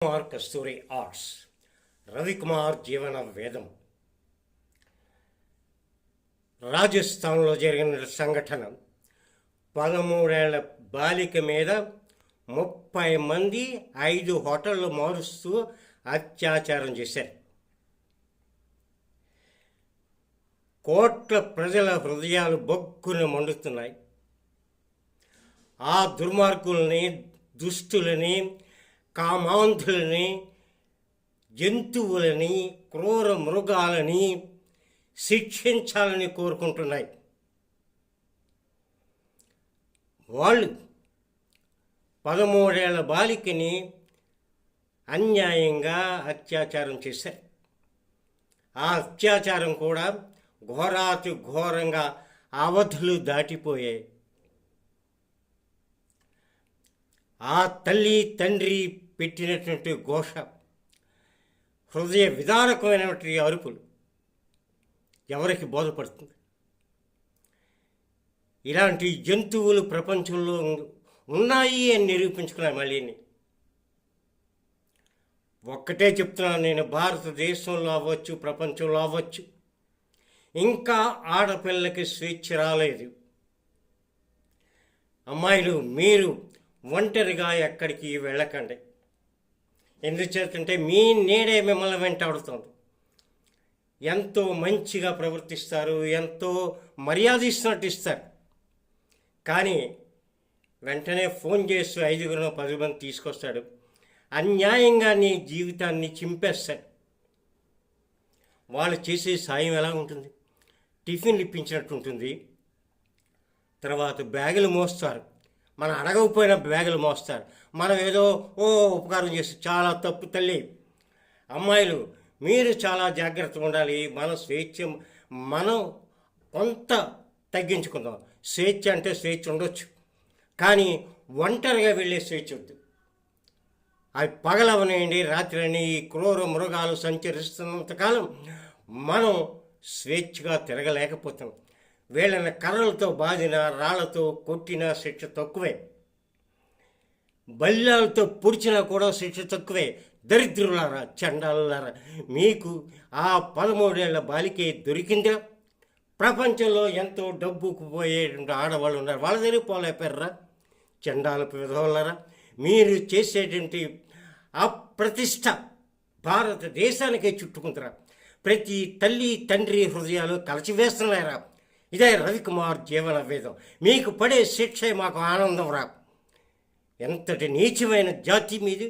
కుమార్ కస్తూరి arts Ravikumar జీవన వేదం. రాజస్థాన్లో జరిగిన సంఘటన. 13 ఏళ్ల బాలిక మీద 30 మంది 5 హోటళ్లు మారుస్తూ అత్యాచారం చేశారు. కోట్ల ప్రజల హృదయాలు బొగ్గున మండుతున్నాయి. ఆ దుర్మార్గుల్ని, దుష్టులని, కామాంధులని, జంతువులని, క్రూర మృగాలని శిక్షించాలని కోరుకుంటున్నాయి. వాళ్ళు 13 ఏళ్ల బాలికని అన్యాయంగా అత్యాచారం చేశారు. ఆ అత్యాచారం కూడా ఘోరాతి ఘోరంగా అవధులు దాటిపోయాయి. ఆ తల్లి తండ్రి పెట్టినటువంటి ఘోష, హృదయ విదారకమైనటువంటి అరుపులు ఎవరికి బోధపడుతుంది? ఇలాంటి జంతువులు ప్రపంచంలో ఉన్నాయి అని నిరూపించుకున్నాను. మళ్ళీని ఒక్కటే చెప్తున్నాను, నేను భారతదేశంలో అవ్వచ్చు, ప్రపంచంలో అవ్వచ్చు, ఇంకా ఆడపిల్లకి స్వేచ్ఛ రాలేదు. అమ్మాయిలు, మీరు ఒంటరిగా ఎక్కడికి వెళ్ళకండి. ఎందుచేతంటే మీ నీడే మిమ్మల్ని వెంటాడుతుంది. ఎంతో మంచిగా ప్రవర్తిస్తారు, ఎంతో మర్యాద ఇస్తున్నట్టు ఇస్తారు, కానీ వెంటనే ఫోన్ చేస్తూ 5-10 మంది తీసుకొస్తాడు. అన్యాయంగా నీ జీవితాన్ని చింపేస్తాడు. వాళ్ళు చేసే సాయం ఎలా ఉంటుంది? టిఫిన్లు ఇప్పించినట్టు ఉంటుంది. తర్వాత బ్యాగులు మోస్తారు, మనం అడగకపోయినా బ్యాగులు మోస్తారు. మనం ఏదో ఉపకారం చేసి, చాలా తప్పు తల్లి. అమ్మాయిలు, మీరు చాలా జాగ్రత్తగా ఉండాలి. మన స్వేచ్ఛ మనం కొంత తగ్గించుకుందాం. స్వేచ్ఛ అంటే స్వేచ్ఛ ఉండొచ్చు, కానీ ఒంటరిగా వెళ్ళే స్వేచ్ఛ వద్దు. అవి పగలవనేయండి, రాత్రి అని ఈ క్రూర మృగాలు సంచరిస్తున్నంతకాలం మనం స్వేచ్ఛగా తిరగలేకపోతాం. వీళ్ళని కర్రలతో బాదినా, రాళ్లతో కొట్టినా శిక్ష తక్కువే. బల్యాలతో పొడిచినా కూడా శిక్ష తక్కువే. దరిద్రులారా, చండాలులారా, మీకు ఆ 13 ఏళ్ల బాలికే దొరికిందా? ప్రపంచంలో ఎంతో డబ్బుకు పోయేటువంటి ఆడవాళ్ళు ఉన్నారు, వాళ్ళ దగ్గర పోలేపారా? చండాలపు విధవలారా, మీరు చేసేటువంటి అప్రతిష్ట భారతదేశానికే చుట్టుకుంటారా? ప్రతి తల్లి తండ్రి హృదయాలు కలచివేస్తున్నారా? ఇదే రవికుమార్ జీవన వేదం. మీకు పడే శిక్ష మాకు ఆనందం రా. ఎంతటి నీచమైన జాతి మీది!